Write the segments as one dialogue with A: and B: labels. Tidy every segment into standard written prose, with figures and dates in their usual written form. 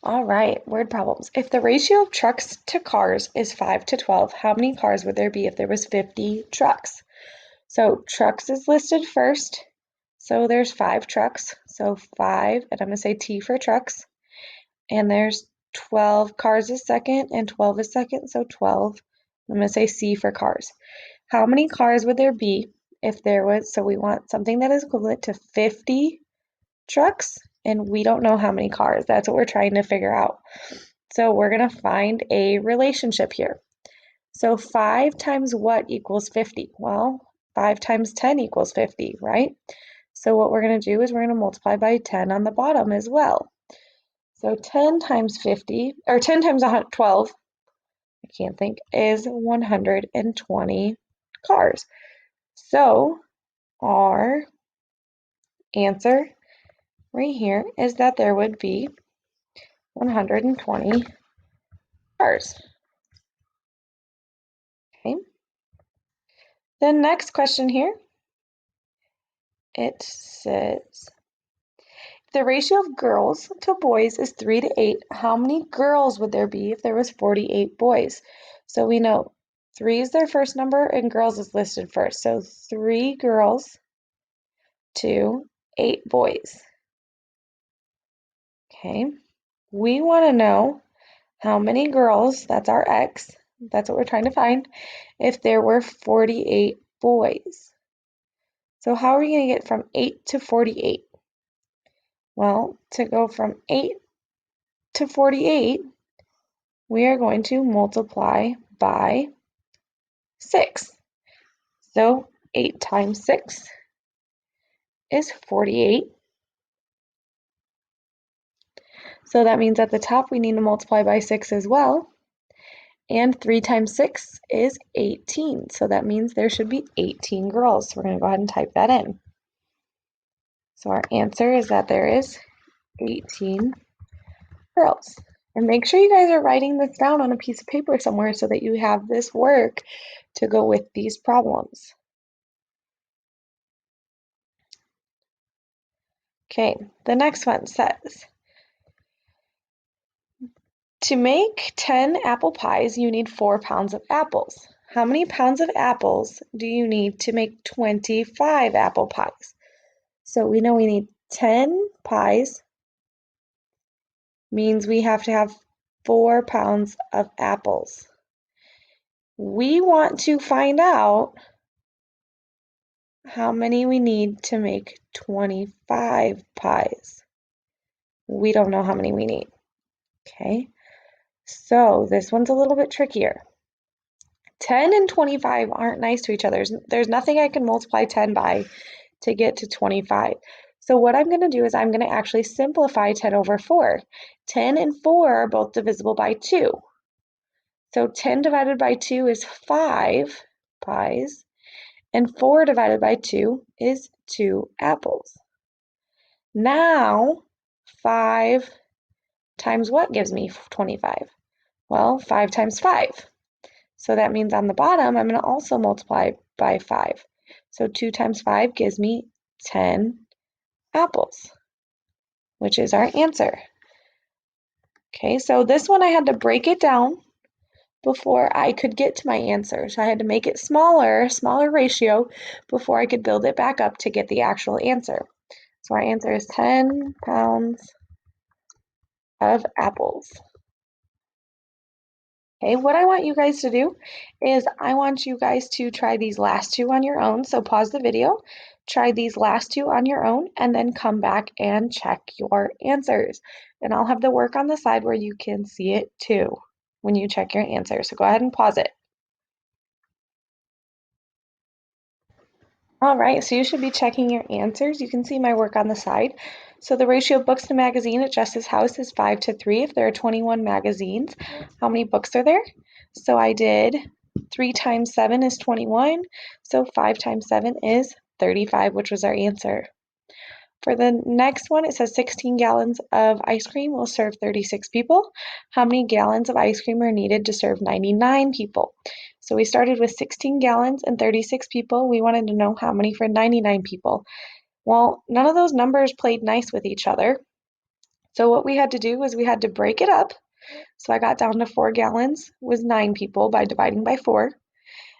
A: All right, word problems. If the ratio of trucks to cars is 5 to 12, how many cars would there be if there was 50 trucks? So trucks is listed first. So there's 5 trucks. So 5, and I'm going to say T for trucks. And there's 12 cars is second, and 12 is second. So 12. I'm going to say C for cars. How many cars would there be if there was, so we want something that is equivalent to 50 trucks, and we don't know how many cars. That's what we're trying to figure out. So we're going to find a relationship here. So 5 times what equals 50? Well, 5 times 10 equals 50, right? So what we're going to do is we're going to multiply by 10 on the bottom as well. So 10 times 50, or 10 times 12, I can't think, is 120 cars. So our answer right here is that there would be 120 cars. Okay. The next question here, it says, if the ratio of girls to boys is 3 to 8, how many girls would there be if there was 48 boys? So we know 3 is their first number and girls is listed first. So 3 girls to 8 boys. Okay. We want to know how many girls, that's our x, that's what we're trying to find, if there were 48 boys. So how are we going to get from 8 to 48? Well, to go from 8 to 48, we are going to multiply by 6. So 8 times 6 is 48. So that means at the top we need to multiply by 6 as well. And 3 times 6 is 18. So that means there should be 18 girls. So we're going to go ahead and type that in. So our answer is that there is 18 girls. And make sure you guys are writing this down on a piece of paper somewhere so that you have this work to go with these problems. Okay, the next one says, to make 10 apple pies, you need 4 pounds of apples. How many pounds of apples do you need to make 25 apple pies? So we know we need 10 pies, means we have to have 4 pounds of apples. We want to find out how many we need to make 25 pies. We don't know how many we need. Okay, so this one's a little bit trickier. 10 and 25 aren't nice to each other. There's nothing I can multiply 10 by to get to 25. So what I'm going to do is I'm going to actually simplify 10 over 4. 10 and 4 are both divisible by 2. So 10 divided by 2 is 5 pies, and 4 divided by 2 is 2 apples. Now, 5 times what gives me 25? Well, 5 times 5. So that means on the bottom, I'm going to also multiply by 5. So 2 times 5 gives me 10 apples, which is our answer. Okay, so this one I had to break it down before I could get to my answer. So I had to make it smaller ratio, before I could build it back up to get the actual answer. So our answer is 10 pounds of apples. Okay, what I want you guys to do is I want you guys to try these last two on your own. So pause the video, try these last two on your own, and then come back and check your answers. And I'll have the work on the side where you can see it too when you check your answer. So go ahead and pause it. All right, so you should be checking your answers. You can see my work on the side. So the ratio of books to magazine at Justice House is 5 to 3. If there are 21 magazines, how many books are there? So I did 3 times 7 is 21. So 5 times 7 is 35, which was our answer. For the next one, it says 16 gallons of ice cream will serve 36 people. How many gallons of ice cream are needed to serve 99 people? So we started with 16 gallons and 36 people. We wanted to know how many for 99 people. Well, none of those numbers played nice with each other. So what we had to do was we had to break it up. So I got down to 4 gallons was 9 people by dividing by 4.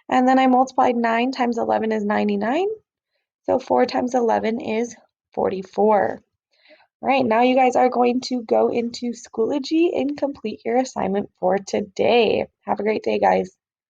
A: And then I multiplied 9 times 11 is 99. So 4 times 11 is 44. All right, now you guys are going to go into Schoology and complete your assignment for today. Have a great day, guys.